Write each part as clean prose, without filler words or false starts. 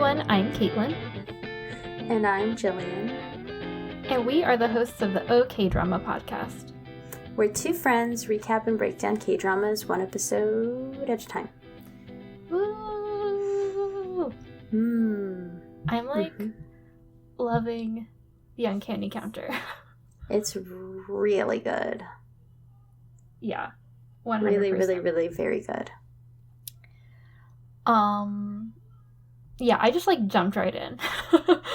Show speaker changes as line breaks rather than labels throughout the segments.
everyone, I'm Kaitlin.
And I'm Jillian.
And we are the hosts of the OK Drama podcast.
We're two friends recap and break down K-dramas one episode at a time.
Woo! I'm loving the Uncanny Counter.
It's really good.
Yeah. 100%.
Really very good.
Yeah, I just jumped right in.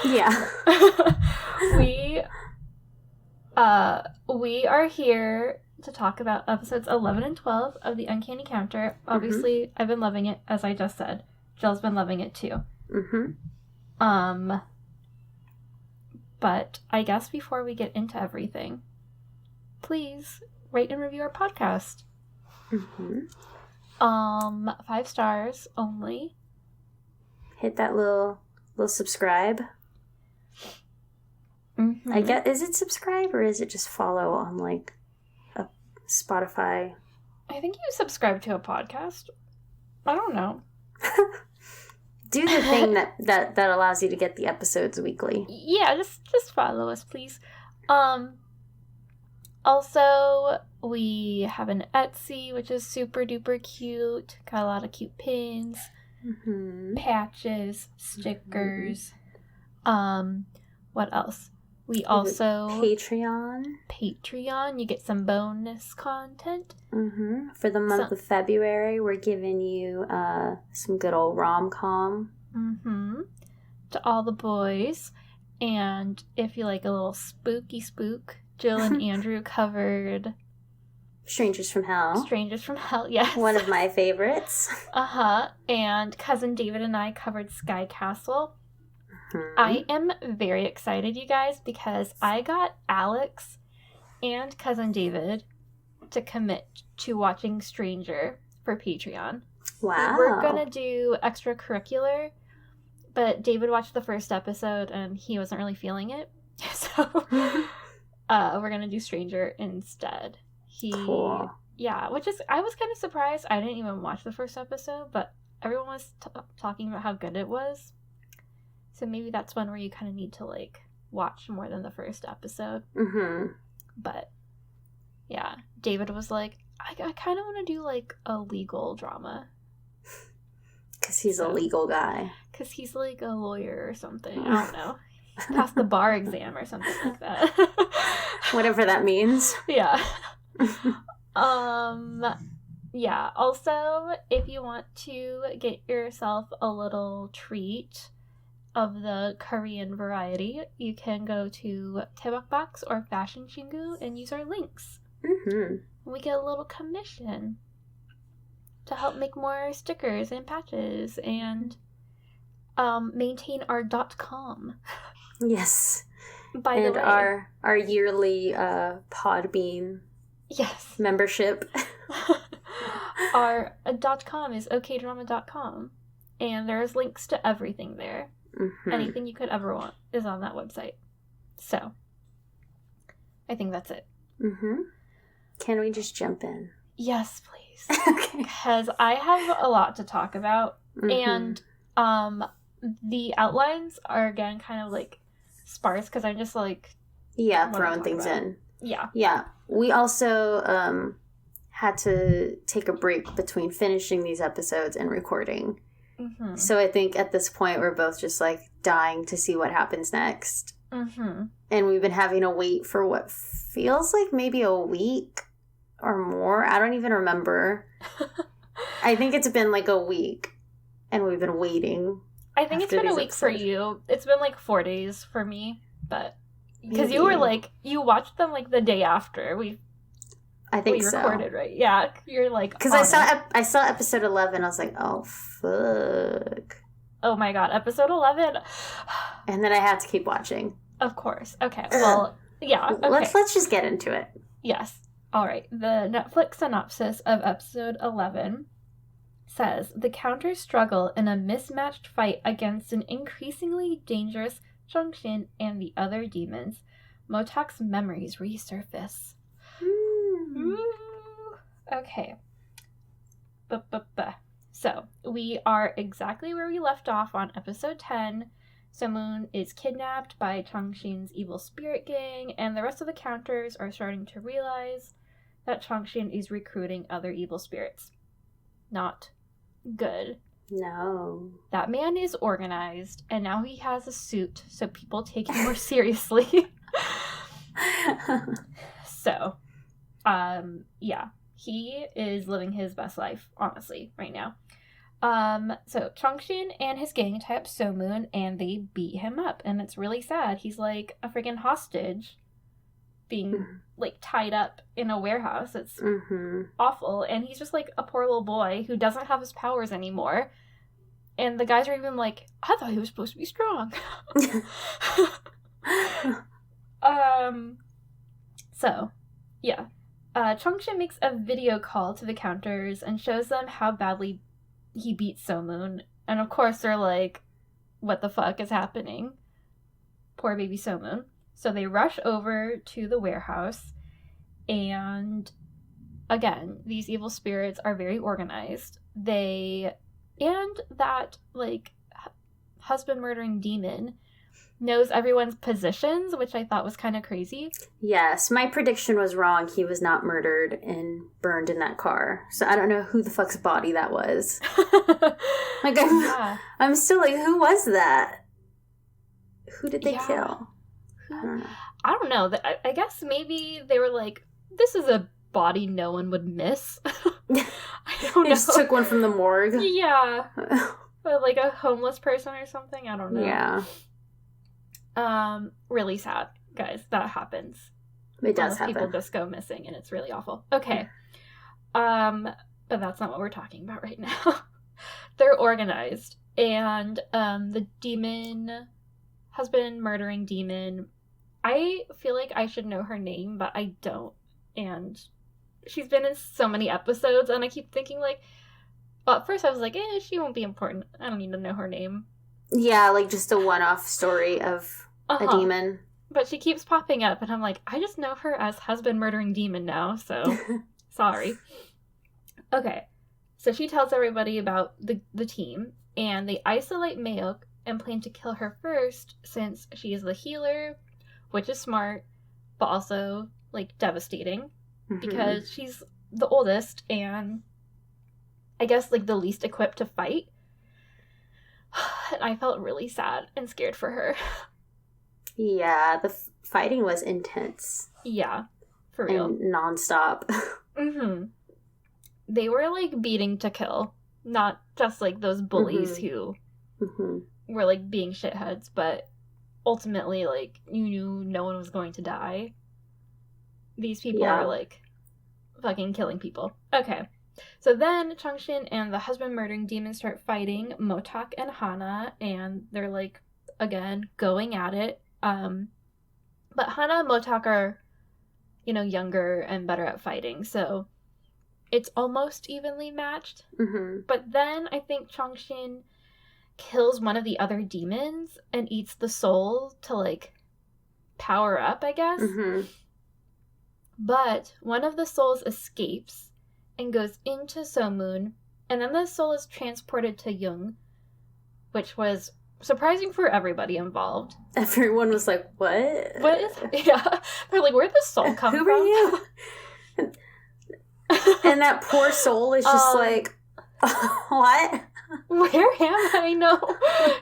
Yeah.
We are here to talk about episodes 11 and 12 of the Uncanny Counter. Obviously, I've been loving it, as I just said. Jill's been loving it too. But I guess before we get into everything, please rate and review our podcast. 5 stars only.
Hit that little subscribe. I guess, is it subscribe or is it just follow on a Spotify?
I think you subscribe to a podcast. I don't know.
Do the thing that allows you to get the episodes weekly.
Yeah, just follow us, please. Also, we have an Etsy, which is super duper cute. Got a lot of cute pins, patches, stickers. What else? We also Patreon. You get some bonus content.
For the month of February, we're giving you some good old rom-com.
To all the boys. And if you like a little spooky spook, Jill and Andrew covered
Strangers from Hell.
Strangers from Hell, yes.
One of my favorites.
And Cousin David and I covered Sky Castle. I am very excited, you guys, because I got Alex and Cousin David to commit to watching Stranger for Patreon.
Wow.
We're going to do extracurricular, but David watched the first episode and he wasn't really feeling it. So we're going to do Stranger instead.
Cool.
Yeah, which is, I was kind of surprised. I didn't even watch the first episode, but everyone was talking about how good it was. So maybe that's one where you kind of need to, watch more than the first episode. But, yeah, David was like, I kind of want to do, a legal drama.
Because he's a legal guy.
Because he's, a lawyer or something. I don't know. Passed the bar exam or something like that.
Whatever that means.
Yeah. Yeah, also, if you want to get yourself a little treat of the Korean variety, you can go to Daebak Box or Fashion Chingu and use our links. We get a little commission to help make more stickers and patches and maintain our .com.
Yes.
By the way,
our yearly Podbean membership.
Our .com is okdrama.com, and there's links to everything there. Anything you could ever want is on that website. So, I think that's it.
Can we just jump in?
Yes, please.
Okay.
Because I have a lot to talk about, and the outlines are, again, kind of, sparse, because I'm just,
throwing things in.
Yeah.
Yeah. We also had to take a break between finishing these episodes and recording. So I think at this point we're both just dying to see what happens next. And we've been having to wait for what feels like maybe a week or more. I don't even remember. I think it's been a week and we've been waiting.
I think it's been a week for you. It's been 4 days for me, but because you were you watched them the day after we recorded, right? Yeah, you're
because I saw episode 11. I was like, oh fuck.
Oh my god, episode 11.
And then I had to keep watching.
Of course. Okay. Well, yeah. Okay.
Let's just get into it.
Yes. All right. The Netflix synopsis of episode 11 says, the counters struggle in a mismatched fight against an increasingly dangerous Jungshin and the other demons. Motak's memories resurface. Okay. So, we are exactly where we left off on episode 10. So-moon is kidnapped by Changshin's evil spirit gang, and the rest of the counters are starting to realize that Changshin is recruiting other evil spirits. Not good.
No.
That man is organized, and now he has a suit, so people take him more seriously. So, yeah, he is living his best life, honestly, right now. So Changshin and his gang tie up So-moon, and they beat him up, and it's really sad. He's like a freaking hostage being, like, tied up in a warehouse. It's awful, and he's just, like, a poor little boy who doesn't have his powers anymore. And the guys are even like, I thought he was supposed to be strong. So, yeah. Changshin makes a video call to the counters and shows them how badly he beats So-moon. And of course they're like, what the fuck is happening? Poor baby So-moon. So they rush over to the warehouse, and again, these evil spirits are very organized. And that, like, husband murdering demon knows everyone's positions, which I thought was kind of crazy.
Yes, my prediction was wrong. He was not murdered and burned in that car. So I don't know who the fuck's body that was. Like, I'm still like, who was that? Who did they kill?
I don't know. I guess maybe they were like, this is a body no one would miss. I don't know.
They just took one from the morgue.
Yeah. Like a homeless person or something. I don't know.
Yeah.
Really sad, guys. That happens.
It does happen.
People just go missing, and it's really awful. Okay. But that's not what we're talking about right now. They're organized, and the demon, husband murdering demon, I feel like I should know her name, but I don't. And she's been in so many episodes, and I keep thinking, like, well, at first I was like, she won't be important. I don't need to know her name.
Yeah, like just a one-off story of a demon.
But she keeps popping up, and I'm like, I just know her as husband murdering demon now, so sorry. Okay, so she tells everybody about the team, and they isolate Mayok and plan to kill her first, since she is the healer, which is smart, but also, like, devastating, because she's the oldest, and I guess, like, the least equipped to fight. And I felt really sad and scared for her.
Yeah, the fighting was intense.
Yeah, for real.
And nonstop.
They were, like, beating to kill. Not just, like, those bullies who were, like, being shitheads, but ultimately, like, you knew no one was going to die. These people are, like, fucking killing people. Okay. So then Changshin and the husband murdering demon start fighting Motak and Hana, and they're, like, again, going at it. But Hana and Motak are, you know, younger and better at fighting, so it's almost evenly matched. But then I think Changshin kills one of the other demons and eats the soul to, like, power up, I guess. But one of the souls escapes and goes into So-moon, and then the soul is transported to Jung, which was surprising for everybody involved.
Everyone was like, what?
What is... Yeah. They're like, where'd the soul come from?
Who are you? And that poor soul is just like, what?
Where am I? No.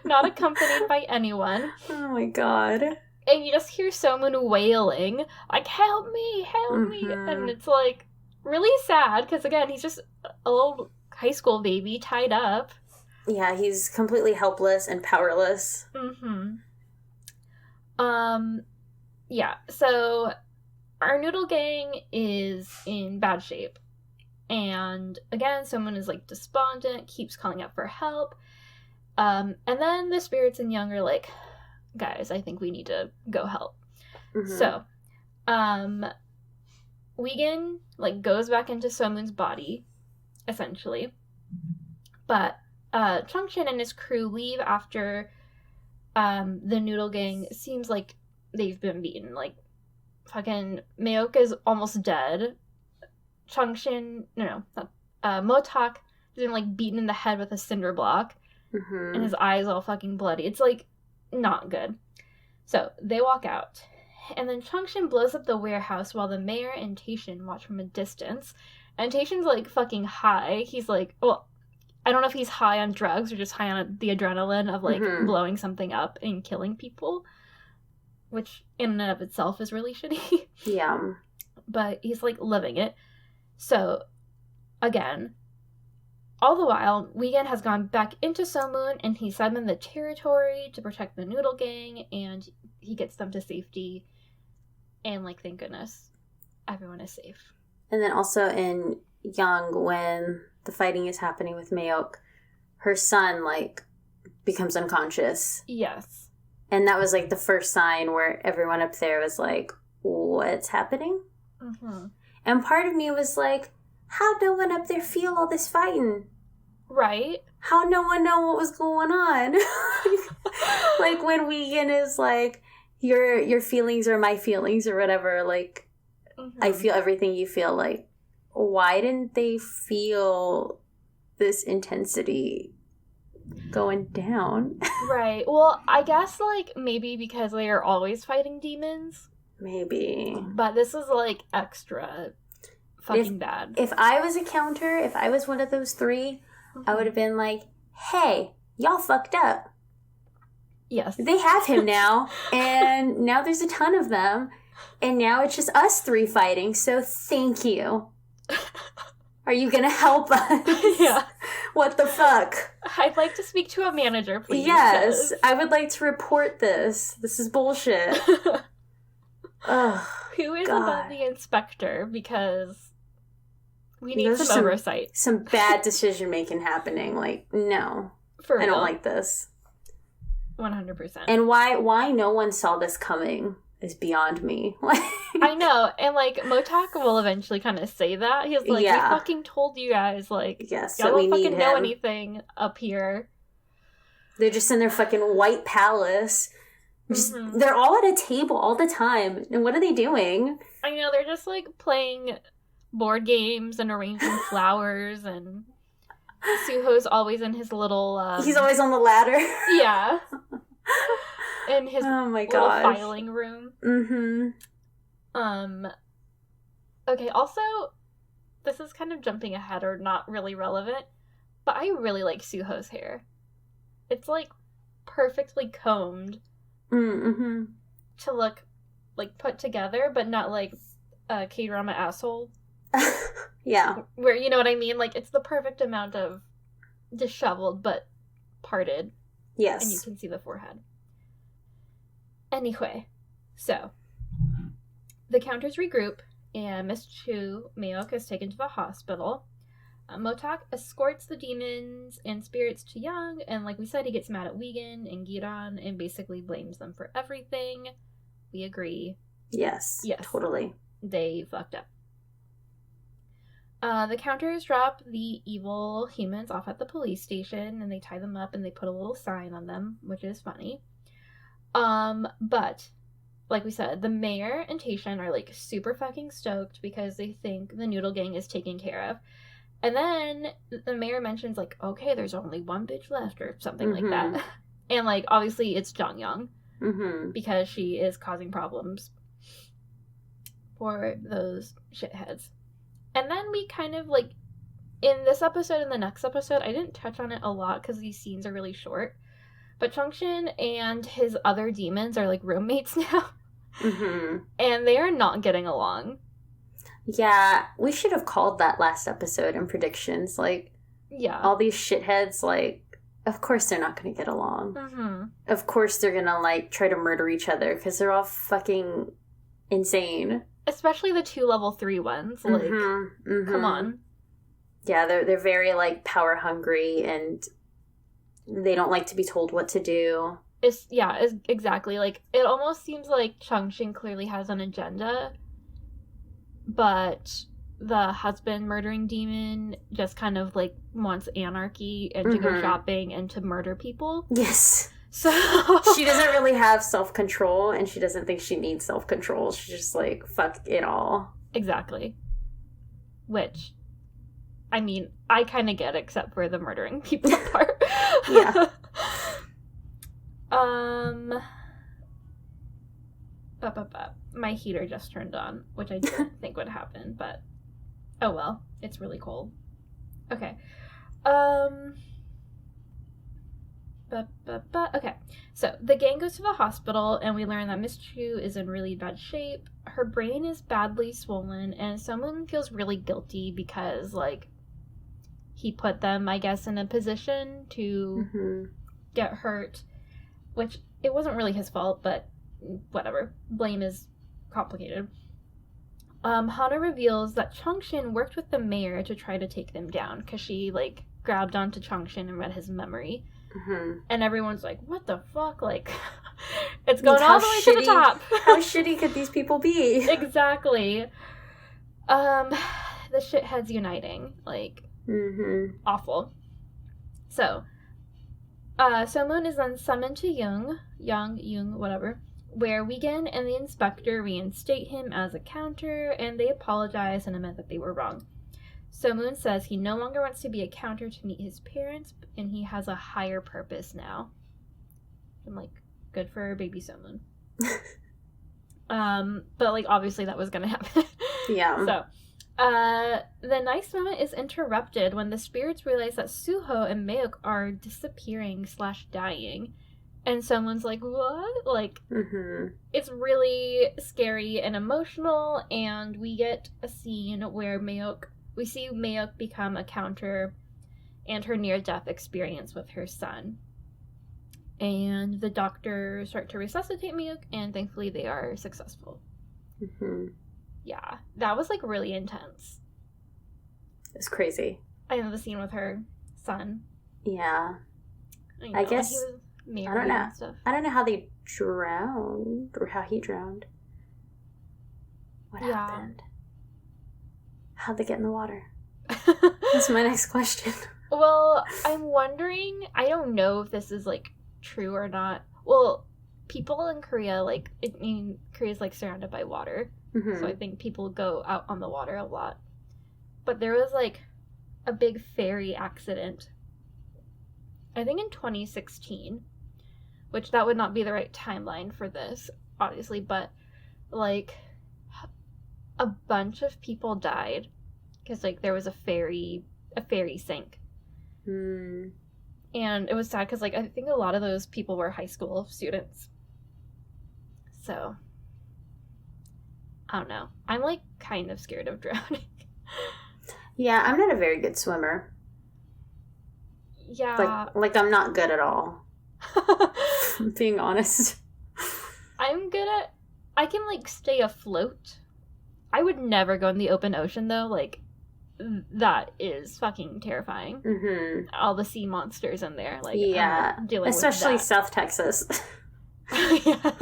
Not accompanied by anyone.
Oh my god.
And you just hear So-moon wailing, like, help me, help me. And it's, like, really sad, because, again, he's just a little high school baby tied up.
Yeah, he's completely helpless and powerless.
Yeah, so our noodle gang is in bad shape. And, again, someone is, like, despondent, keeps calling out for help. And then the spirits in Young are like, guys, I think we need to go help. So, Wiegand, like, goes back into So-moon's body, essentially. But Changshin and his crew leave after the noodle gang seems like they've been beaten. Like, fucking Mayok is almost dead. Changshin, Motak He's been, like, beaten in the head with a cinder block.
Mm-hmm.
And his eyes all fucking bloody. It's, like, not good. So, they walk out. And then Chung-shin blows up the warehouse while the mayor and Tae-shin watch from a distance. And Tae-shin's, like, fucking high. He's, like, well, I don't know if he's high on drugs or just high on the adrenaline of, like, blowing something up and killing people. Which, in and of itself, is really shitty.
Yeah.
But he's, like, living it. So, again, all the while, Wigan has gone back into Somun, and he summoned the territory to protect the Noodle Gang, and he gets them to safety. And, like, thank goodness, everyone is safe.
And then also in Young, when the fighting is happening with Mayok, her son, like, becomes unconscious.
Yes.
And that was, like, the first sign where everyone up there was like, what's happening?
Mm-hmm.
And part of me was like, how'd no one up there feel all this fighting?
Right.
How no one know what was going on? Like, when Wigan is like, your feelings are my feelings or whatever, like, I feel everything you feel. Like, why didn't they feel this intensity going down?
Right. Well, I guess, like, maybe because they are always fighting demons.
Maybe.
But this is, like, extra fucking bad.
If I was a counter, if I was one of those three, I would have been like, hey, y'all fucked up.
Yes.
They have him now, and now there's a ton of them, and now it's just us three fighting, so thank you. Are you gonna help us?
Yeah.
What the fuck?
I'd like to speak to a manager, please.
Yes, I would like to report this. This is bullshit. Ugh,
who is
God.
above the inspector? Because we need some oversight.
Some bad decision making happening. Like, no.
For real.
I don't like this.
100%.
And why no one saw this coming is beyond me.
I know. And, like, Motak will eventually kind of say that. He's like,
Yeah.
we fucking told you guys, like,
yes,
y'all
that we
don't
need
fucking know
him.
anything up here.
They're just in their fucking white palace. Just, They're all at a table all the time. And what are they doing?
I know, they're just, like, playing board games and arranging flowers, and Suho's always in his little...
He's always on the ladder.
Yeah. In his
oh my
little
gosh.
filing room.
Mm-hmm.
Okay, also, this is kind of jumping ahead or not really relevant, but I really like Suho's hair. It's, like, perfectly combed
Mm-hmm.
to look, like, put together, but not, like, a K-drama asshole.
Yeah.
Where, you know what I mean? Like, it's the perfect amount of disheveled, but parted.
Yes.
And you can see the forehead. Anyway, so, the counters regroup, and Miss Chu Mayok is taken to the hospital. Motak escorts the demons and spirits to Young, and like we said, he gets mad at Wigan and Giran and basically blames them for everything. We agree.
Yes.
Yes.
Totally.
They fucked up. The counters drop the evil humans off at the police station, and they tie them up and they put a little sign on them, which is funny. But, like we said, the mayor and Tae-shin are, like, super fucking stoked because they think the Noodle Gang is taken care of. And then the mayor mentions, like, okay, there's only one bitch left or something like that. And, like, obviously it's Jong-young because she is causing problems for those shitheads. And then we kind of, like, in this episode and the next episode, I didn't touch on it a lot because these scenes are really short. But Chung-shin and his other demons are, like, roommates now. And they are not getting along.
Yeah, we should have called that last episode in predictions. Like,
yeah,
all these shitheads, like, of course they're not going to get along. Of course they're going to, like, try to murder each other because they're all fucking insane.
Especially the 2 level 3 ones. Like, come on.
Yeah, they're very, like, power hungry and they don't like to be told what to do.
It's exactly. Like, it almost seems like Chung-shin clearly has an agenda, but the husband murdering demon just kind of, like, wants anarchy and to go shopping and to murder people.
Yes.
So
she doesn't really have self-control, and she doesn't think she needs self-control. She's just like, fuck it all.
Exactly. Which, I mean, I kind of get it, except for the murdering people part.
Yeah.
My heater just turned on, which I didn't think would happen, but oh well, it's really cold. Okay. Okay, so the gang goes to the hospital, and we learn that Miss Chu is in really bad shape. Her brain is badly swollen, and someone feels really guilty because, like, he put them, I guess, in a position to get hurt, which it wasn't really his fault, but whatever. Blame is complicated. Hana reveals that Chongshin worked with the mayor to try to take them down because she, like, grabbed onto Chongshin and read his memory. And everyone's like, what the fuck? Like, it's going all the way to the top.
How shitty could these people be?
Exactly. The shitheads uniting. Like, awful. So, Somun is then summoned to Yung, whatever, where Wigan and the inspector reinstate him as a counter, and they apologize and admit that they were wrong. Somun says he no longer wants to be a counter to meet his parents, and he has a higher purpose now. I'm like, good for baby Somun. But, like, obviously that was gonna happen.
Yeah.
So, the nice moment is interrupted when the spirits realize that Suho and Mayuk are disappearing/dying. And someone's like, what? Like, it's really scary and emotional, and we get a scene where we see Mayuk become a counter and her near-death experience with her son. And the doctors start to resuscitate Mayuk, and thankfully they are successful. Yeah, that was, like, really intense.
It was crazy.
I know the scene with her son.
Yeah. I guess... I don't know. I don't know how they drowned or how he drowned. What happened? How'd they get in the water? That's my next question.
Well, I'm wondering, I don't know if this is, like, true or not. Well, people in Korea, like, Korea's, like, surrounded by water. So I think people go out on the water a lot. But there was, like, a big ferry accident, I think in 2016, which that would not be the right timeline for this, obviously, but, like, a bunch of people died because, like, there was a ferry sank. And it was sad because, like, I think a lot of those people were high school students. So, I don't know. I'm, like, kind of scared of drowning.
Yeah, I'm not a very good swimmer.
Yeah.
Like I'm not good at all. Being honest.
I'm good at... I can, like, stay afloat. I would never go in the open ocean, though. Like, that is fucking terrifying. All the sea monsters in there. Like,
yeah. Especially
with that.
South Texas.
Yeah.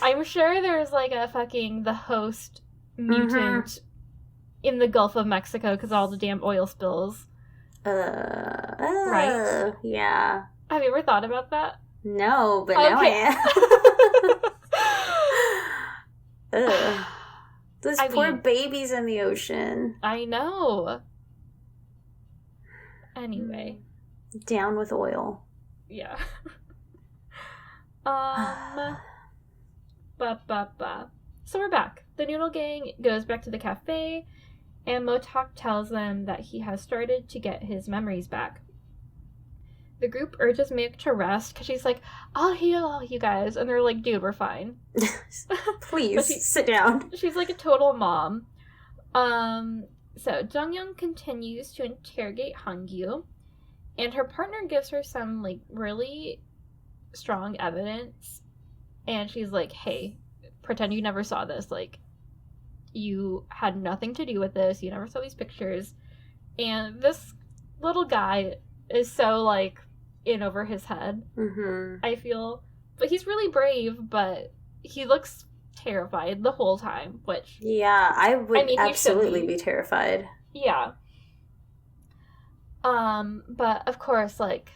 I'm sure there's, like, the host mutant in the Gulf of Mexico because all the damn oil spills. Right?
Yeah.
Have you ever thought about that?
No, but now I am. Those poor babies in the ocean.
I know. Anyway.
Down with oil.
Yeah. So we're back. The Noodle Gang goes back to the cafe, and Motok tells them that he has started to get his memories back. The group urges Mayuk to rest, because she's like, I'll heal all you guys. And they're like, dude, we're fine.
Please, sit down.
She's like a total mom. So Jung-young continues to interrogate Hangyu, and her partner gives her some, like, really strong evidence. And she's like, hey, pretend you never saw this. Like, you had nothing to do with this. You never saw these pictures. And this little guy is so, like, in over his head, I feel. But he's really brave, but he looks terrified the whole time, which...
Yeah, I would absolutely be terrified.
Yeah. But, of course, like,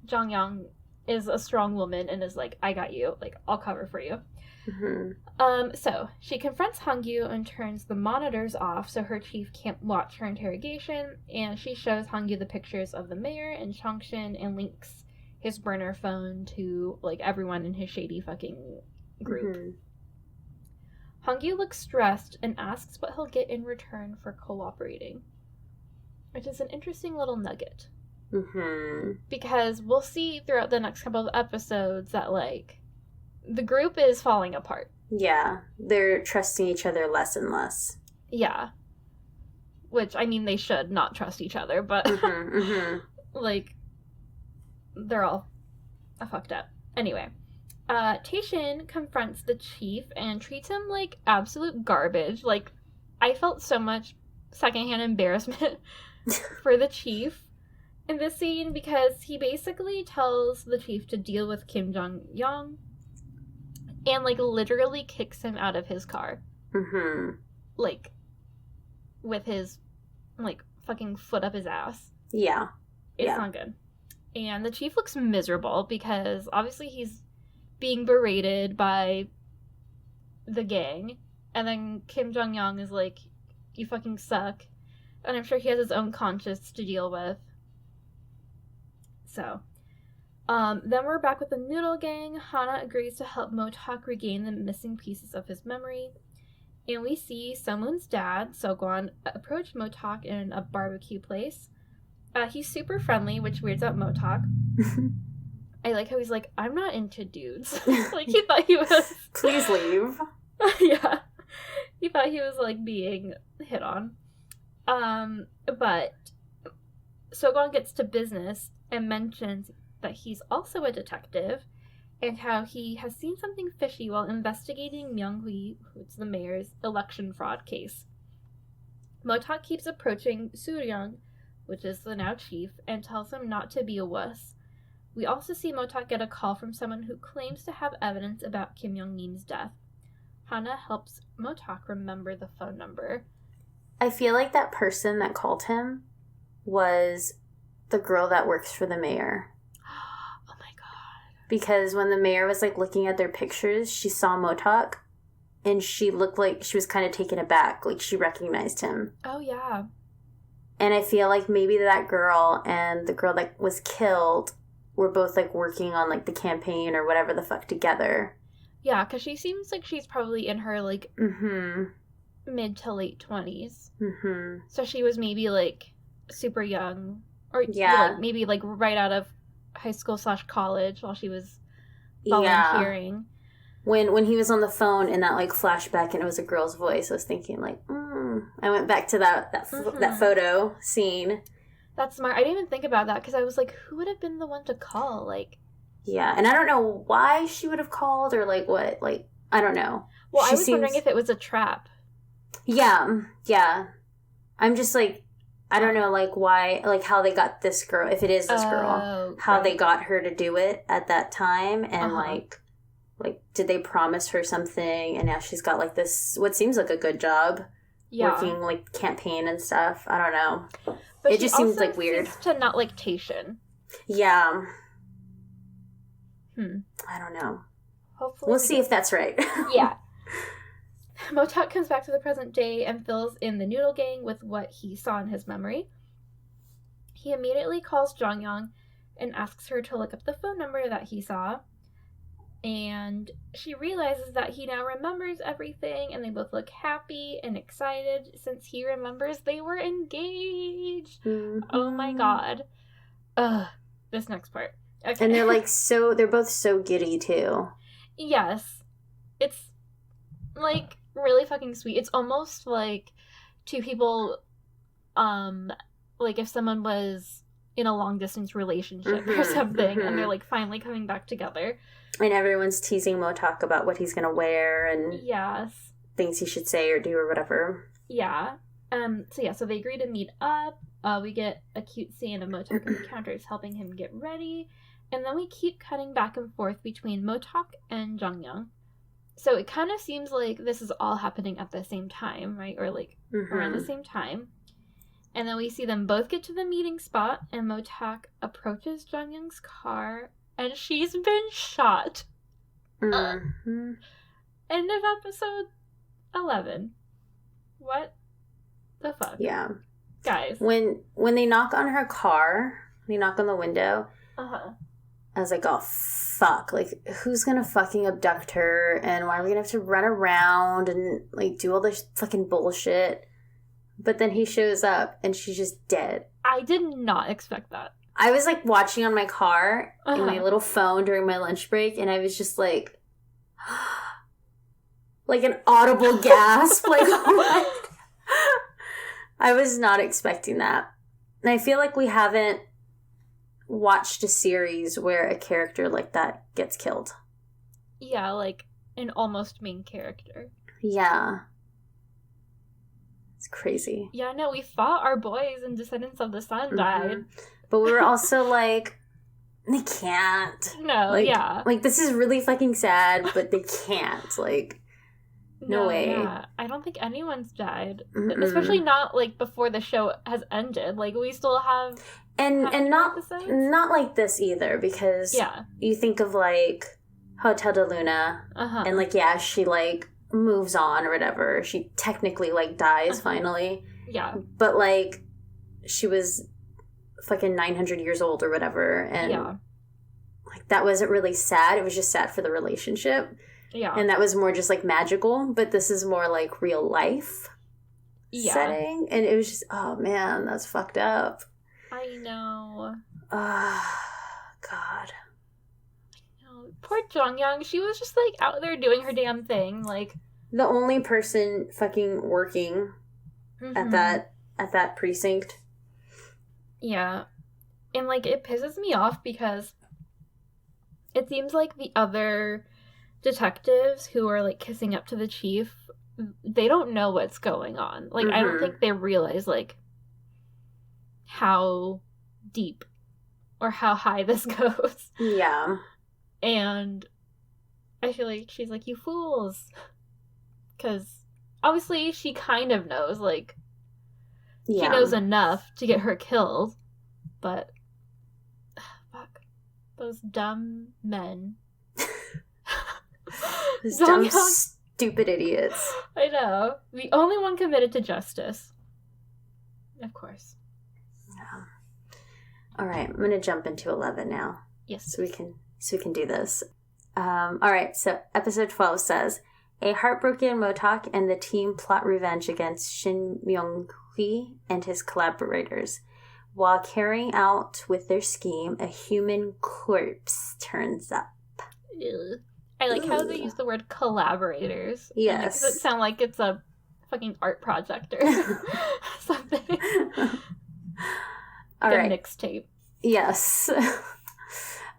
Jung-young is a strong woman and is like, I got you. Like, I'll cover for you. So she confronts Hongyu and turns the monitors off so her chief can't watch her interrogation, and she shows Hongyu the pictures of the mayor and Chongshin and links his burner phone to, like, everyone in his shady fucking group. Hongyu looks stressed and asks what he'll get in return for cooperating, which is an interesting little nugget. Because we'll see throughout the next couple of episodes that, like, the group is falling apart.
Yeah, they're trusting each other less and less.
Yeah. Which, I mean, they should not trust each other, but, like, they're all fucked up. Anyway, Taishin confronts the chief and treats him like absolute garbage. Like, I felt so much secondhand embarrassment for the chief in this scene, because he basically tells the chief to deal with Kim Jong-young and, like, literally kicks him out of his car. Like, with his, like, fucking foot up his ass.
Yeah.
It's not good. And the chief looks miserable because obviously he's being berated by the gang. And then Kim Jong-young is like, you fucking suck. And I'm sure he has his own conscience to deal with. So, then we're back with the Noodle Gang. Hana agrees to help Motak regain the missing pieces of his memory. And we see Somun's dad, Sogwan, approach Motak in a barbecue place. He's super friendly, which weirds out Motak. I like how he's like, I'm not into dudes. Like, he thought he was...
Please leave.
Yeah. He thought he was, like, being hit on. But Sogwan gets to business and mentions that he's also a detective and how he has seen something fishy while investigating Myung-hui, who's the mayor's election fraud case. Motak keeps approaching Soo-ryung, which is the now chief, and tells him not to be a wuss. We also see Motak get a call from someone who claims to have evidence about Kim Young-nim's death. Hana helps Motak remember the phone number.
I feel like that person that called him was the girl that works for the mayor.
Oh my god.
Because when the mayor was, like, looking at their pictures, she saw Motak, and she looked like she was kind of taken aback. Like, she recognized him.
Oh, yeah.
And I feel like maybe that girl and the girl that was killed were both, like, working on, like, the campaign or whatever the fuck together.
Yeah, because she seems like she's probably in her, like, mid to late 20s. So she was maybe, like, super young. Or, like, maybe, like, right out of high school / college while she was volunteering.
Yeah. When he was on the phone in that, like, flashback and it was a girl's voice, I was thinking, like, I went back to that photo scene.
That's smart. I didn't even think about that because I was like, who would have been the one to call? Like,
yeah, and I don't know why she would have called or, like, what. Like, I don't know.
Well, I was wondering if it was a trap.
Yeah. I'm just, like, I don't know, like, why, like, how they got this girl, if it is this girl, how they got her to do it at that time, and, like, did they promise her something, and now she's got, like, this, what seems like a good job, working, like, campaign and stuff. I don't know. But it just seems, like, weird.
Seems to not like Taishin.
Yeah. I don't know.
Hopefully
we'll see if that's right.
Yeah. Motak comes back to the present day and fills in the Noodle Gang with what he saw in his memory. He immediately calls Jong-young and asks her to look up the phone number that he saw. And she realizes that he now remembers everything, and they both look happy and excited since he remembers they were engaged. Oh my god. Ugh, this next part. Okay.
And they're, like, they're both so giddy, too.
Yes. It's, like, really fucking sweet. It's almost like two people, like, if someone was in a long-distance relationship or something, and they're, like, finally coming back together.
And everyone's teasing Motak about what he's going to wear and things he should say or do or whatever.
Yeah. So they agree to meet up. We get a cute scene of Motak and the counters helping him get ready. And then we keep cutting back and forth between Motak and Jong-young. So it kind of seems like this is all happening at the same time, right? Or, like, around the same time. And then we see them both get to the meeting spot, and Motak approaches Jong-young's car and she's been shot.
Mm-hmm.
End of episode 11. What the fuck?
Yeah.
Guys.
When they knock on her car, they knock on the window,
Uh-huh.
I was like, oh, fuck. Like, who's gonna fucking abduct her? And why are we gonna have to run around and, like, do all this fucking bullshit? But then he shows up, and she's just dead.
I did not expect that.
I was, like, watching on my car in my little phone during my lunch break, and I was just like, like an audible gasp. Like, what? I was not expecting that. And I feel like we haven't watched a series where a character like that gets killed.
Yeah, like an almost main character.
Yeah. It's crazy.
Yeah, no, we thought our boys and Descendants of the Sun died.
But we were also like, they can't.
No,
like,
yeah.
Like, this is really fucking sad, but they can't. Like, no way.
Yeah. I don't think anyone's died. Especially not, like, before the show has ended. Like, we still have...
And not like this either, because you think of, like, Hotel de Luna, and, like, yeah, she, like, moves on or whatever. She technically, like, dies finally.
Yeah.
But, like, she was fucking 900 years old or whatever, and, like, that wasn't really sad. It was just sad for the relationship.
Yeah.
And that was more just, like, magical, but this is more, like, real life setting. And it was just, oh, man, that's fucked up.
I know.
God.
No, poor Jonghyun. She was just, like, out there doing her damn thing. Like,
the only person fucking working at that precinct.
Yeah. And, like, it pisses me off because it seems like the other detectives who are, like, kissing up to the chief, they don't know what's going on. Like, I don't think they realize, like, how deep or how high this goes.
Yeah.
And I feel like she's like, you fools. Because obviously she kind of knows, like, she knows enough to get her killed. But, fuck. Those dumb men.
Those dumb, stupid idiots.
I know. The only one committed to justice. Of course.
Yeah. All right, I'm gonna jump into 11 now.
Yes.
So we can do this. All right. So episode 12 says, a heartbroken Motak and the team plot revenge against Shin Myung-hee and his collaborators. While carrying out with their scheme, a human corpse turns up.
Ew. I like how they use the word collaborators.
Yes.
It makes it sound like it's a fucking art project or something.
All right.
A mixtape.
Yes. So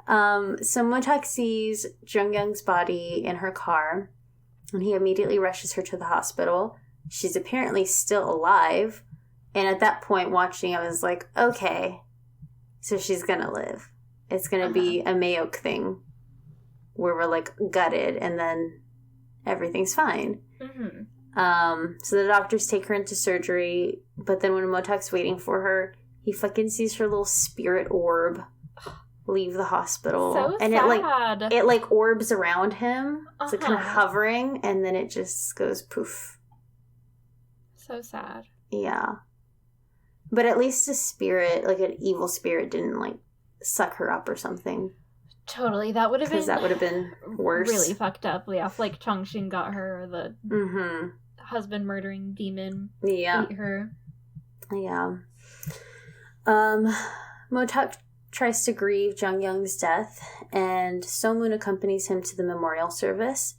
Motak sees Jungyoung's body in her car, and he immediately rushes her to the hospital. She's apparently still alive, and at that point, watching, I was like, okay, so she's gonna live. It's gonna be a Mayok thing, where we're, like, gutted, and then everything's fine. So the doctors take her into surgery, but then when Motak's waiting for her, he fucking sees her little spirit orb leave the hospital.
So
and
sad.
it like orbs around him. It's like kind of hovering, and then it just goes poof.
So sad.
Yeah. But at least a spirit, like an evil spirit, didn't, like, suck her up or something.
Totally, that would have been...
Because that would have been worse.
Really fucked up, yeah. Like Chongxin got her, the husband-murdering demon ate her.
Yeah. Motak tries to grieve Jungyoung's death, and So-moon accompanies him to the memorial service.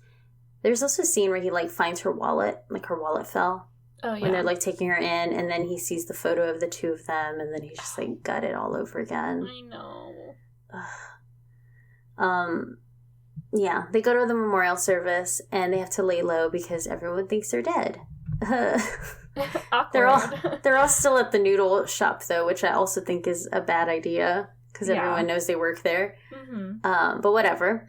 There's also a scene where he, like, finds her wallet, like her wallet fell.
Oh, yeah.
When they're, like, taking her in, and then he sees the photo of the two of them, and then he's just, like, gutted all over again.
I know.
Yeah, they go to the memorial service, and they have to lay low because everyone thinks they're dead.
Awkward.
They're all still at the noodle shop, though, which I also think is a bad idea, because everyone knows they work there. But whatever.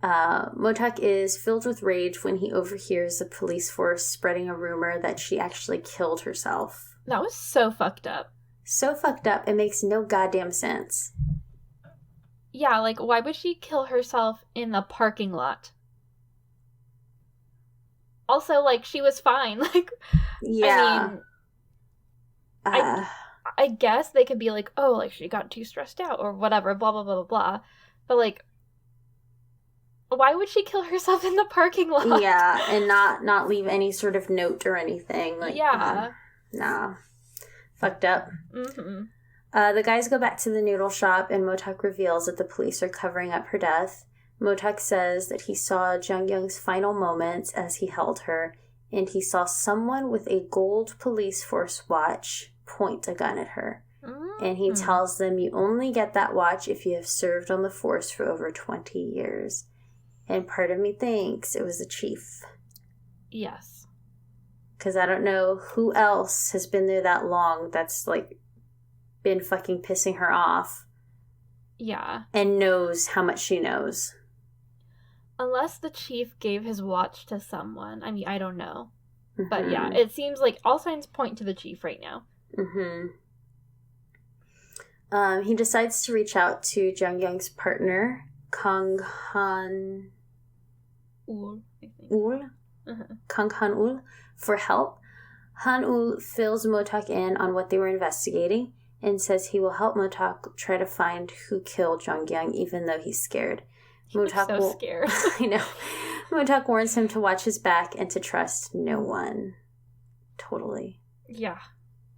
Motak is filled with rage when he overhears the police force spreading a rumor that she actually killed herself.
That was so fucked up.
So fucked up, it makes no goddamn sense.
Yeah, like, why would she kill herself in the parking lot? Also, like, she was fine. Like,
yeah.
I mean, I guess they could be like, oh, like, she got too stressed out or whatever, blah, blah, blah, blah, blah. But, like, why would she kill herself in the parking lot?
Yeah, and not leave any sort of note or anything. Like,
yeah.
Nah. Fucked up.
Mm-hmm.
The guys go back to the noodle shop, and Motak reveals that the police are covering up her death. Motak says that he saw Jung-young's final moments as he held her, and he saw someone with a gold police force watch point a gun at her. Mm-hmm. And he tells them, you only get that watch if you have served on the force for over 20 years. And part of me thinks it was the chief.
Yes.
Because I don't know who else has been there that long that's, like, been fucking pissing her off.
Yeah.
And knows how much she knows.
Unless the chief gave his watch to someone. I mean, I don't know. Mm-hmm. But yeah, it seems like all signs point to the chief right now.
Mm-hmm. He decides to reach out to Jung-young's partner, Kang Han-ul, Kang Han-ul, for help. Han-ul fills Motak in on what they were investigating and says he will help Motak try to find who killed Jung-young, even though he's scared.
Motak so scared.
I know. Motak warns him to watch his back and to trust no one. Totally.
Yeah.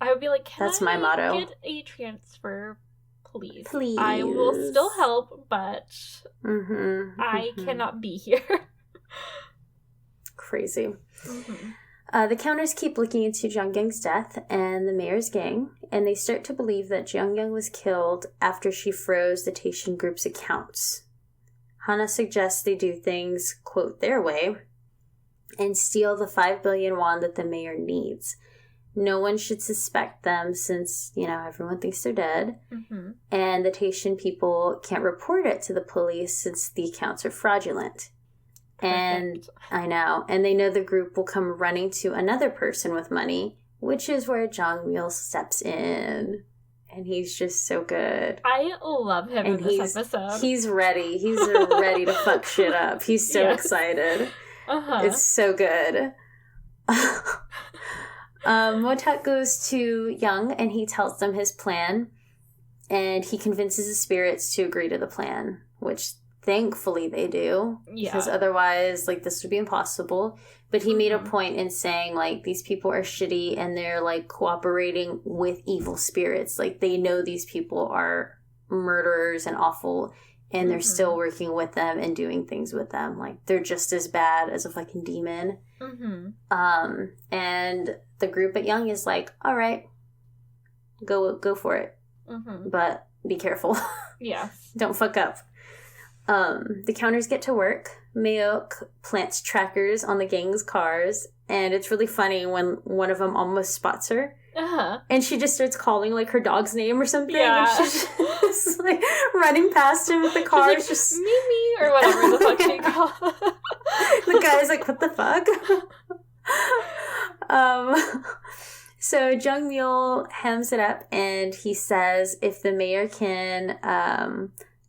I would be like,
that's my motto.
Get a transfer, please?
Please.
I will still help, but I cannot be here.
Crazy. The counters keep looking into Jung-young's death and the mayor's gang, and they start to believe that Jung-young was killed after she froze the Taishan group's accounts. Hana suggests they do things, quote, their way, and steal the 5 billion won that the mayor needs. No one should suspect them since, everyone thinks they're dead. Mm-hmm. And the Taishan people can't report it to the police since the accounts are fraudulent. Perfect. And I know. And they know the group will come running to another person with money, which is where Jong-mil steps in. And he's just so good.
I love him in this episode.
He's ready. He's ready to fuck shit up. He's so excited. Uh-huh. It's so good. Motak goes to Young and he tells them his plan. And he convinces the spirits to agree to the plan, which thankfully they do. Yeah. Because otherwise, this would be impossible. But he made a point in saying, these people are shitty and they're, cooperating with evil spirits. They know these people are murderers and awful, and they're still working with them and doing things with them. They're just as bad as a fucking demon. Mm-hmm. And the group at Young is all right, go for it. Mm-hmm. But be careful.
Yeah.
Don't fuck up. The counters get to work. Mayok plants trackers on the gang's cars, and it's really funny when one of them almost spots her. Uh-huh. And she just starts calling her dog's name or something. Yeah. And she's just running past him with the car.
She's just Mimi or whatever the fuck she calls.
The guy's what the fuck? So Jung-mil hems it up, and he says if the mayor can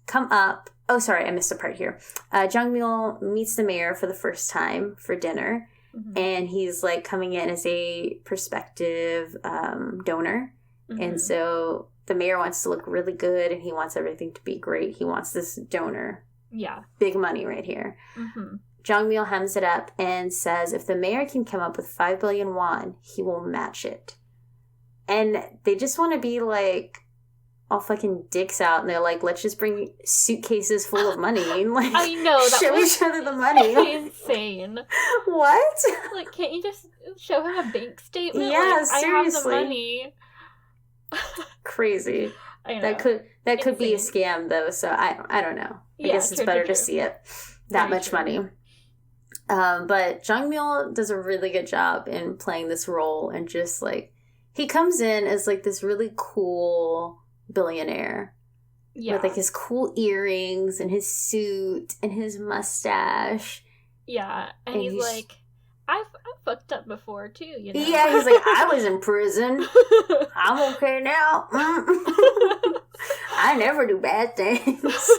come up. Oh, sorry, I missed a part here. Jung-mil meets the mayor for the first time for dinner, and he's coming in as a prospective donor. And so the mayor wants to look really good, and he wants everything to be great. He wants this donor.
Yeah.
Big money right here. Jung-mil hems it up and says if the mayor can come up with 5 billion won, he will match it. And they just want to be all fucking dicks out, and they're let's just bring suitcases full of money.
I know, that
show each other the money.
Insane.
What?
Can't you just show him a bank statement?
Yeah, seriously.
I have the money.
Crazy.
I know.
That could be a scam though, so I don't know. I guess it's better to see it. That much money. But Jung-mil does a really good job in playing this role, and just he comes in as this really cool billionaire with his cool earrings and his suit and his mustache.
Yeah, and he's I've fucked up before too,
Yeah, he's I was in prison. I'm okay now. I never do bad things.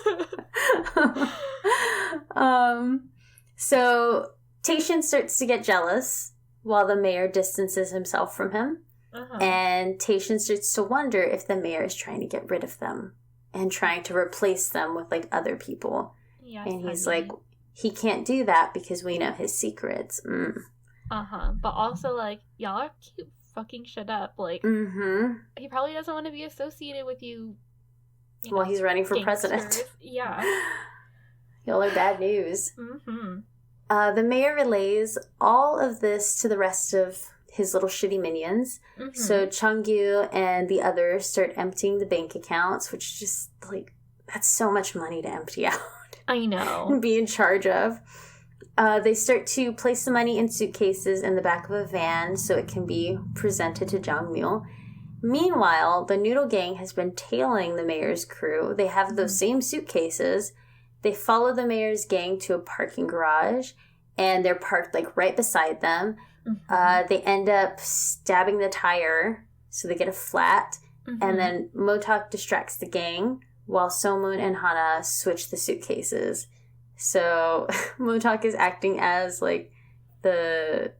So Tayshin starts to get jealous while the mayor distances himself from him. And Tayshin starts to wonder if the mayor is trying to get rid of them and trying to replace them with, like, other people. Yes, and he's like, he can't do that because we know his secrets.
But also, like, y'all are keep fucking shit up. Like, he probably doesn't want to be associated with you.
Well, he's running for president.
Yeah.
Y'all are bad news. The mayor relays all of this to the rest of his little shitty minions. So Chingu and the others start emptying the bank accounts, which is just, like, that's so much money to empty out.
I know.
And be in charge of. They start to place the money in suitcases in the back of a van so it can be presented to Jongmyo. Meanwhile, the Noodle Gang has been tailing the mayor's crew. They have those same suitcases. They follow the mayor's gang to a parking garage, and they're parked, like, right beside them. They end up stabbing the tire, so they get a flat. And then Motok distracts the gang, while Somun and Hana switch the suitcases. So Motok is acting as, like, the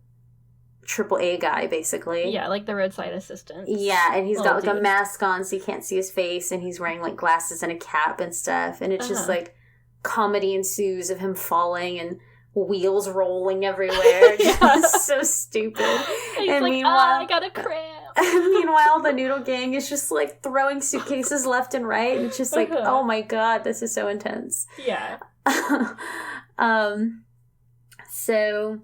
AAA guy, basically.
Yeah, like the roadside assistant.
Yeah, and he's got, like, a mask on so you can't see his face, and he's wearing, like, glasses and a cap and stuff. And it's just, like, comedy ensues of him falling and wheels rolling everywhere. It's so stupid.
And
like,
meanwhile, I got a cramp.
Meanwhile, the Noodle Gang is just, like, throwing suitcases left and right. And it's just like, oh my god, this is so intense.
Yeah.
So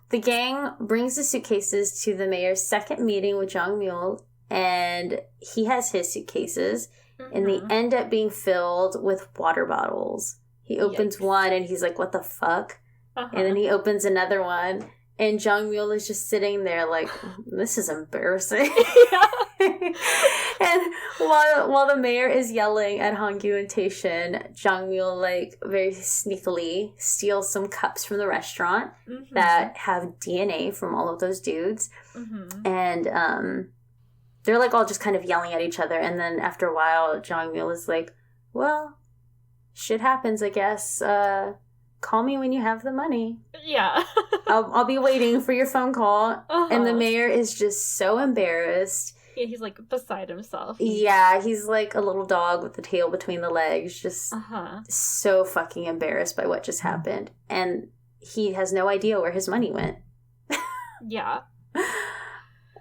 the gang brings the suitcases to the mayor's second meeting with Jongmyo, and he has his suitcases, and they end up being filled with water bottles. He opens one, and he's like, what the fuck? And then he opens another one, and Jongmyo is just sitting there like, this is embarrassing. And while the mayor is yelling at Hongyu and Tayshin, Jongmyo, like, very sneakily steals some cups from the restaurant that have DNA from all of those dudes. And they're, like, all just kind of yelling at each other. And then after a while, Jongmyo is like, well, shit happens, I guess. Call me when you have the money.
Yeah.
I'll be waiting for your phone call. And the mayor is just so embarrassed.
Yeah, he's, like, beside himself.
Yeah, he's like a little dog with the tail between the legs, just so fucking embarrassed by what just happened. And he has no idea where his money went.
Yeah.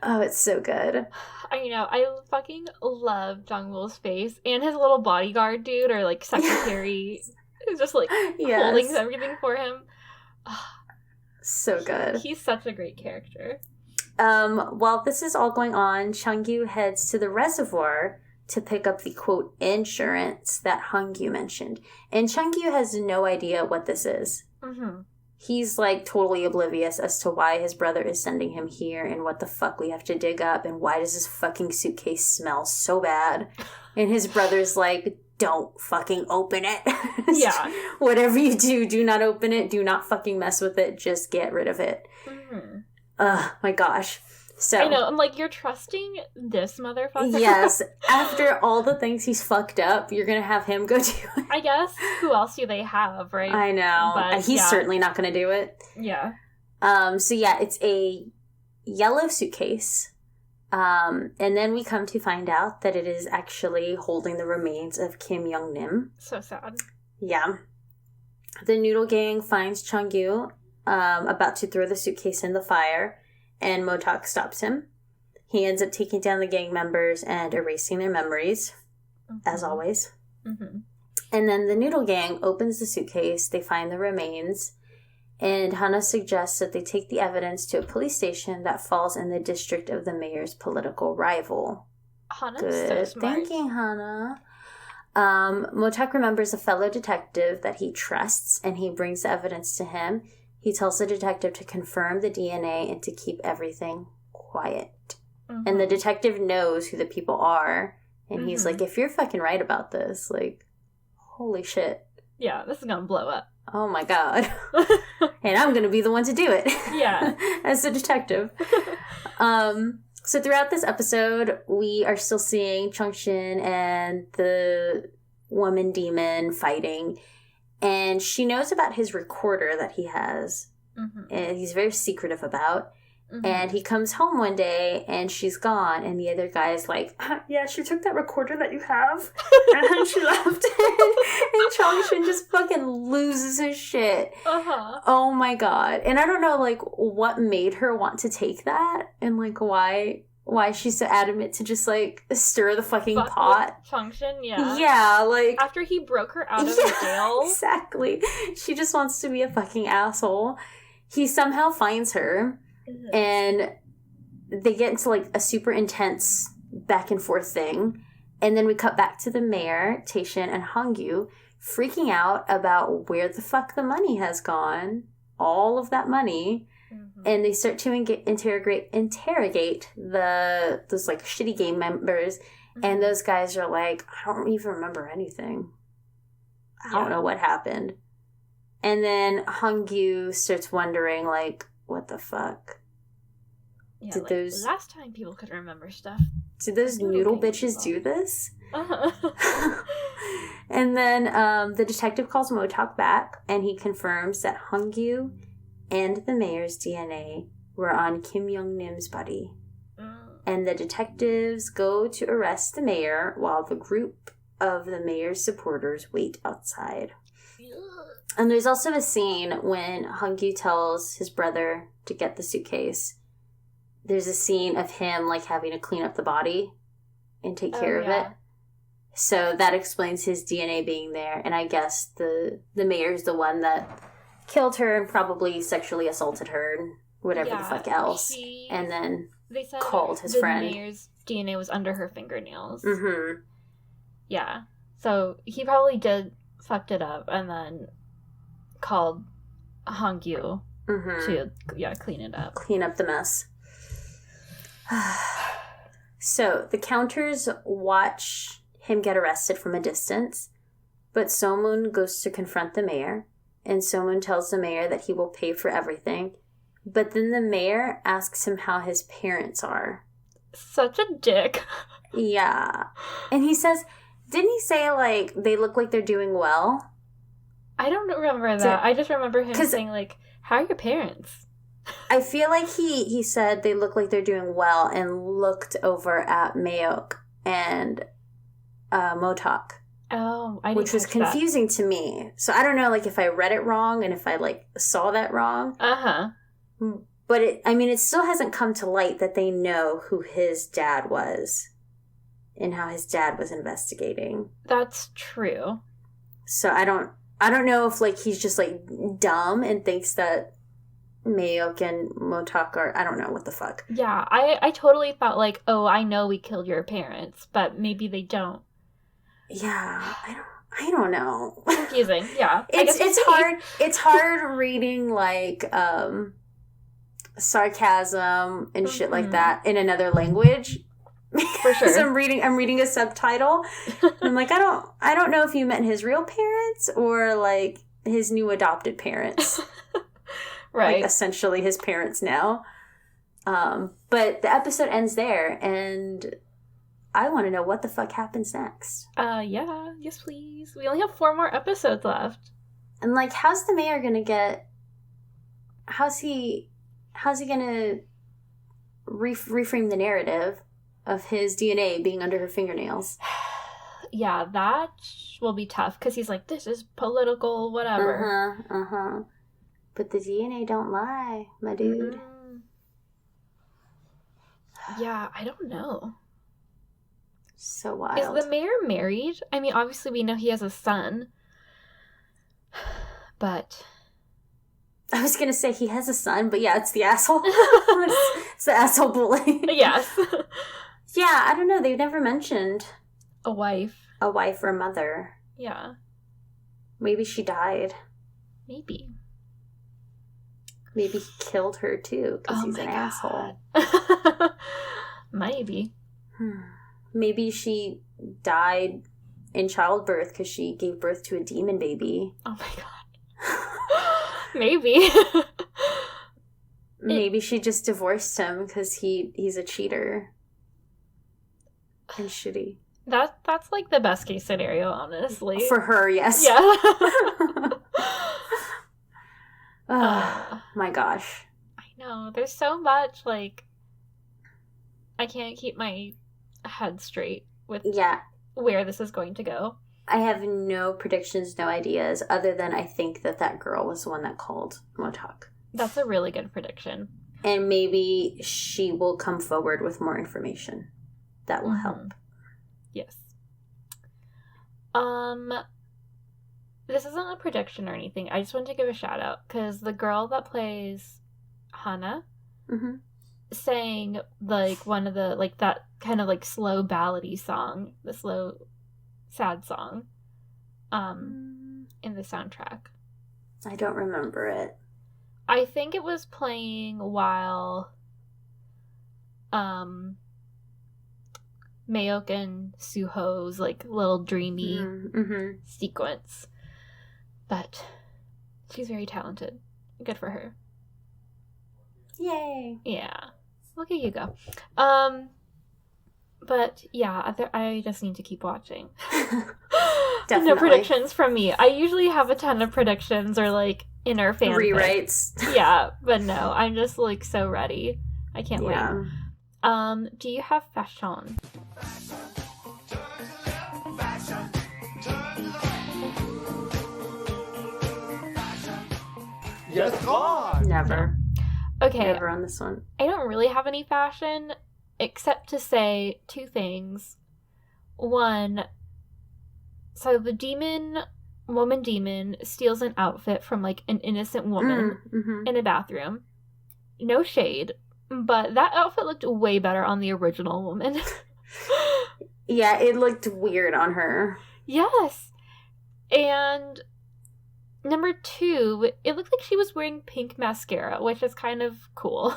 Oh, it's so good.
I know. I fucking love Jongwol's face. And his little bodyguard dude, or, like, secretary, who's just, like, holding everything for him.
So good.
He's such a great character.
While this is all going on, Chingu heads to the reservoir to pick up the, quote, insurance that Hongyu mentioned. And Chingu has no idea what this is. He's, like, totally oblivious as to why his brother is sending him here and what the fuck we have to dig up and why does this fucking suitcase smell so bad. And his brother's like, don't fucking open it.
Yeah.
Whatever you do, do not open it. Do not fucking mess with it. Just get rid of it. My gosh. So
I know, I'm like, you're trusting this motherfucker?
Yes. After all the things he's fucked up, you're gonna have him go do it.
I guess. Who else do they have, right?
I know. But he's certainly not gonna do it.
Yeah.
So yeah, it's a yellow suitcase. And then we come to find out that it is actually holding the remains of Kim Young-nim.
So sad.
Yeah. The Noodle Gang finds Chingu about to throw the suitcase in the fire, and Motok stops him. He ends up taking down the gang members and erasing their memories, as always. And then the Noodle Gang opens the suitcase, they find the remains, and Hana suggests that they take the evidence to a police station that falls in the district of the mayor's political rival.
Hana's
Good
so smart.
thinking, Hana. Motak remembers a fellow detective that he trusts, and he brings the evidence to him. He tells the detective to confirm the DNA and to keep everything quiet. And the detective knows who the people are, and he's like, if you're fucking right about this, like, holy shit.
Yeah, this is gonna blow up.
Oh my god. And I'm gonna be the one to do it.
Yeah.
As a detective. So throughout this episode, we are still seeing Chung-shin and the woman demon fighting. And she knows about his recorder that he has. And he's very secretive about. And he comes home one day and she's gone. And the other guy is like, yeah, she took that recorder that you have. And she left. And Chung-shin just fucking loses his shit. Oh my god. And I don't know, like, what made her want to take that. And, like, why she's so adamant to just, like, stir the fucking pot.
Chung-shin, yeah.
Yeah, like...
After he broke her out of the jail.
Exactly. She just wants to be a fucking asshole. He somehow finds her. And they get into, like, a super intense back and forth thing. And then we cut back to the mayor, Tae-shin, and Hong-gyu freaking out about where the fuck the money has gone. All of that money. And they start to interrogate those, like, shitty game members. And those guys are like, I don't even remember anything. I don't know what happened. And then Hong-gyu starts wondering, like, what the fuck?
Yeah,
did
like,
those
last time people could remember stuff.
Did those noodle bitches do this? And then the detective calls Motok back, and he confirms that Hong-gyu and the mayor's DNA were on Kim Young-nim's body. And the detectives go to arrest the mayor while the group of the mayor's supporters wait outside. And there's also a scene when Hong-gyu tells his brother to get the suitcase. There's a scene of him, like, having to clean up the body and take care of it. So that explains his DNA being there. And I guess the mayor's the one that killed her and probably sexually assaulted her and whatever the fuck else. And then
they said
called his friend.
The mayor's DNA was under her fingernails. Yeah. So he probably fucked it up and then called Hong-gyu to clean it up.
Clean up the mess. So the counters watch him get arrested from a distance, but So-moon goes to confront the mayor, and So-moon tells the mayor that he will pay for everything, but then the mayor asks him how his parents are.
Such a dick.
Yeah. And he says, didn't he say, like, they look like they're doing well?
I don't remember that. I just remember him saying, like, how are your parents?
I feel like he said they look like they're doing well and looked over at Mayok and Motok.
Oh, I didn't
which was confusing to me. So I don't know, like, if I read it wrong and if I, like, saw that wrong. But it still hasn't come to light that they know who his dad was and how his dad was investigating.
That's true.
So I don't know if, like, he's just, like, dumb and thinks that Mayok and Motok are, I don't know what the fuck.
Yeah, I totally thought, like, oh, I know we killed your parents, but maybe they don't.
Yeah, I don't know.
Confusing, yeah.
It's hard reading, like, sarcasm and shit like that in another language.
For sure.
I'm reading a subtitle. I'm like, I don't know if you meant his real parents or, like, his new adopted parents.
Right.
Like, essentially his parents now. But the episode ends there, and I want to know what the fuck happens next.
Yeah. Yes, please. We only have 4 more episodes left.
And, like, how's the mayor gonna get... How's he gonna reframe the narrative of his DNA being under her fingernails?
Yeah, that will be tough, because he's like, this is political, whatever.
But the DNA don't lie, my dude.
Yeah, I don't know.
So wild.
Is the mayor married? I mean, obviously we know he has a son. But...
I was going to say he has a son, but yeah, it's the asshole. It's the asshole bully.
Yes.
Yeah, I don't know. They've never mentioned...
A wife.
A wife or a mother.
Yeah.
Maybe she died.
Maybe.
Maybe he killed her, too, because he's an asshole.
Maybe.
Maybe she died in childbirth because she gave birth to a demon baby.
Oh, my God. Maybe.
Maybe she just divorced him because he's a cheater and shitty.
That's like the best case scenario, honestly.
For her, yes.
Yeah.
My gosh.
I know. There's so much, like, I can't keep my head straight with where this is going to go.
I have no predictions, no ideas, other than I think that girl was the one that called Motak.
That's a really good prediction. And
maybe she will come forward with more information that will help.
Yes. This isn't a prediction or anything. I just want to give a shout out because the girl that plays Hana sang like one of the like that kind of like slow ballady song, the slow sad song, in the soundtrack.
I don't remember it.
I think it was playing while Mayok and Suho's like little dreamy sequence. But she's very talented. Good for her.
Yay.
Yeah. Look at you go. But yeah, I just need to keep watching.
Definitely.
No predictions from me. I usually have a ton of predictions or like inner fan
rewrites.
Yeah, but no, I'm just like so ready. I can't wait. Do you have fashion?
Yes, God.
Never.
No. Okay.
Never on this one.
I don't really have any fashion except to say two things. One, so the woman demon steals an outfit from like an innocent woman in a bathroom. No shade, but that outfit looked way better on the original woman.
Yeah, it looked weird on her.
Yes. And number two, it looked like she was wearing pink mascara, which is kind of cool.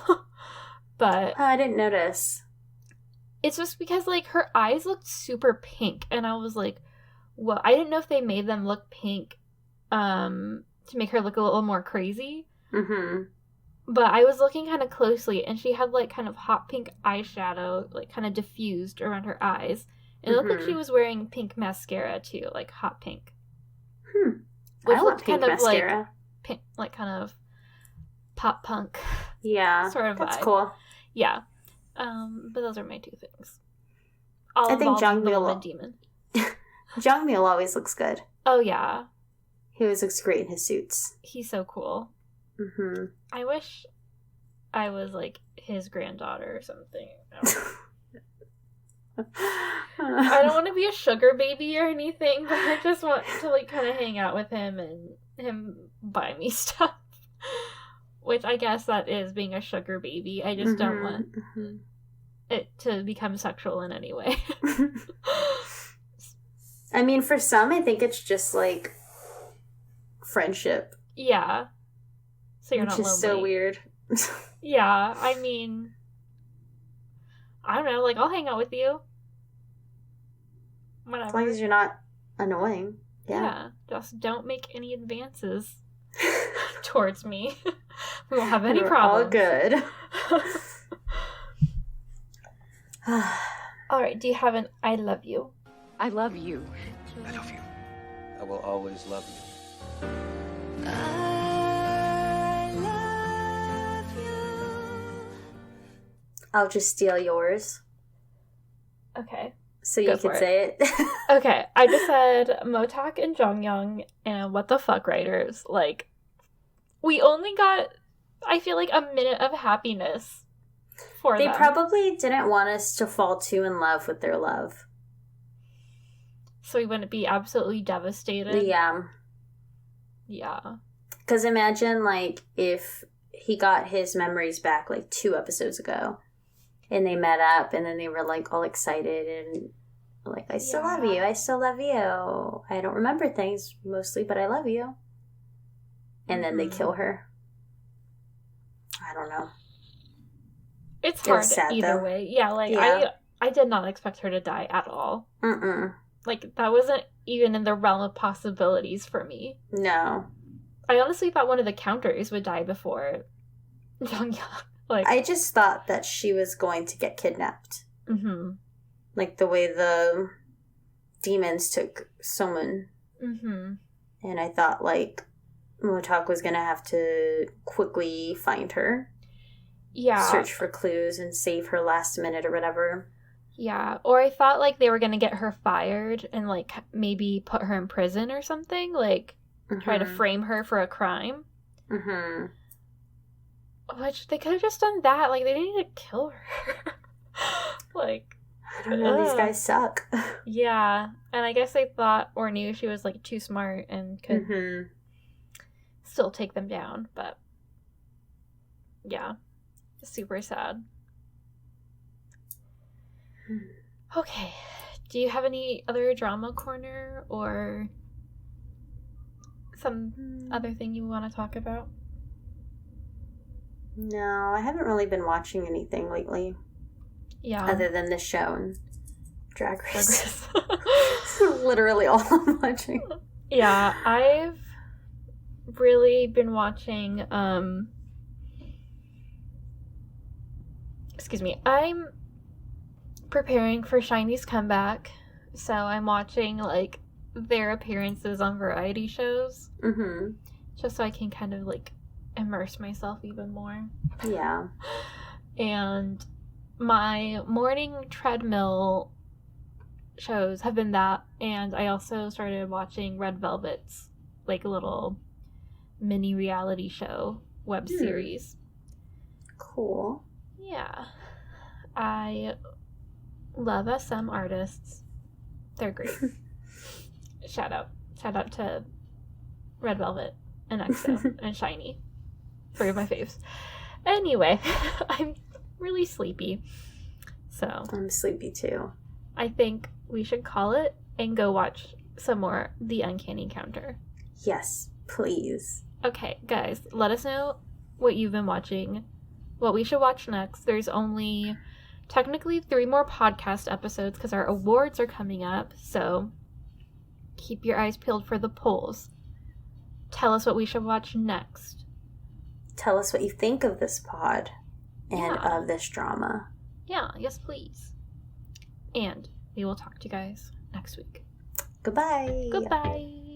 But
I didn't notice.
It's just because, like, her eyes looked super pink, and I was like, well, I didn't know if they made them look pink to make her look a little more crazy. But I was looking kind of closely, and she had, like, kind of hot pink eyeshadow, like, kind of diffused around her eyes. And it looked like she was wearing pink mascara, too, like, hot pink. Which looked kind of mascara. Like, pink, like, kind of pop punk.
Yeah,
sort of
that's
vibe.
Cool.
Yeah. But those are my two things.
I think
Jung-mil demon.
Jung-mil always looks good.
Oh, yeah.
He always looks great in his suits.
He's so cool. I wish I was, like, his granddaughter or something. I don't want to be a sugar baby or anything, but I just want to, like, kind of hang out with him and him buy me stuff. Which I guess that is being a sugar baby. I just don't want it to become sexual in any way.
I mean, for some, I think it's just, like, friendship.
Yeah. So you're not lonely.
Which is so weird.
Yeah, I mean, I don't know, like, I'll hang out with you. Whatever.
As long as you're not annoying. Yeah.
Just don't make any advances towards me. We won't have any problems.
All good.
All right, do you have an I love you?
I love you.
I love you. I will always love you.
I love you.
I'll just steal yours.
Okay.
So you can say it.
Okay, I just said Motak and Jonghyun and What the Fuck writers. Like, we only got, I feel like, a minute of happiness for them.
They probably didn't want us to fall too in love with their love.
So we wouldn't be absolutely devastated.
Yeah.
Yeah.
Because imagine, like, if he got his memories back, like, 2 episodes ago. And they met up, and then they were, like, all excited and, like, I still love you. I still love you. I don't remember things mostly, but I love you. And then they kill her. I don't know.
It's hard
sad,
either
though.
way. Yeah, like, yeah. I did not expect her to die at all. Like, that wasn't even in the realm of possibilities for me.
No.
I honestly thought one of the counters would die before Jung-yeon. Like,
I just thought that she was going to get kidnapped.
Mm-hmm.
Like the way the demons took Somun.
Mm-hmm.
And I thought, like, Motak was going to have to quickly find her.
Yeah.
Search for clues and save her last minute or whatever.
Yeah. Or I thought, like, they were going to get her fired and, like, maybe put her in prison or something. Like, try to frame her for a crime.
Mm-hmm.
Which, they could have just done that. Like, they didn't need to kill her. Like...
I don't know, these guys suck.
Yeah. And I guess they thought or knew she was, like, too smart and could still take them down. But, yeah. Super sad. Okay. Do you have any other drama corner or some other thing you want to talk about?
No, I haven't really been watching anything lately.
Yeah.
Other than this show and Drag Race. This is literally all I'm watching.
Yeah, I've really been watching, excuse me, I'm preparing for SHINee's comeback, so I'm watching, like, their appearances on variety shows, just so I can kind of, like, immerse myself even more.
Yeah.
And my morning treadmill shows have been that, and I also started watching Red Velvet's, like, little mini reality show web series.
Cool.
Yeah. I love SM artists. They're great. Shout out to Red Velvet and EXO and SHINee. Three of my faves. Anyway, I'm really sleepy. So
I'm sleepy too.
I think we should call it and go watch some more The Uncanny Counter.
Yes, please.
Okay, guys, let us know what you've been watching, what we should watch next. There's only technically 3 more podcast episodes because our awards are coming up, so keep your eyes peeled for the polls. Tell us what we should watch next.
Tell us what you think of this pod and of this drama.
Yeah, yes, please. And we will talk to you guys next week.
Goodbye.
Goodbye.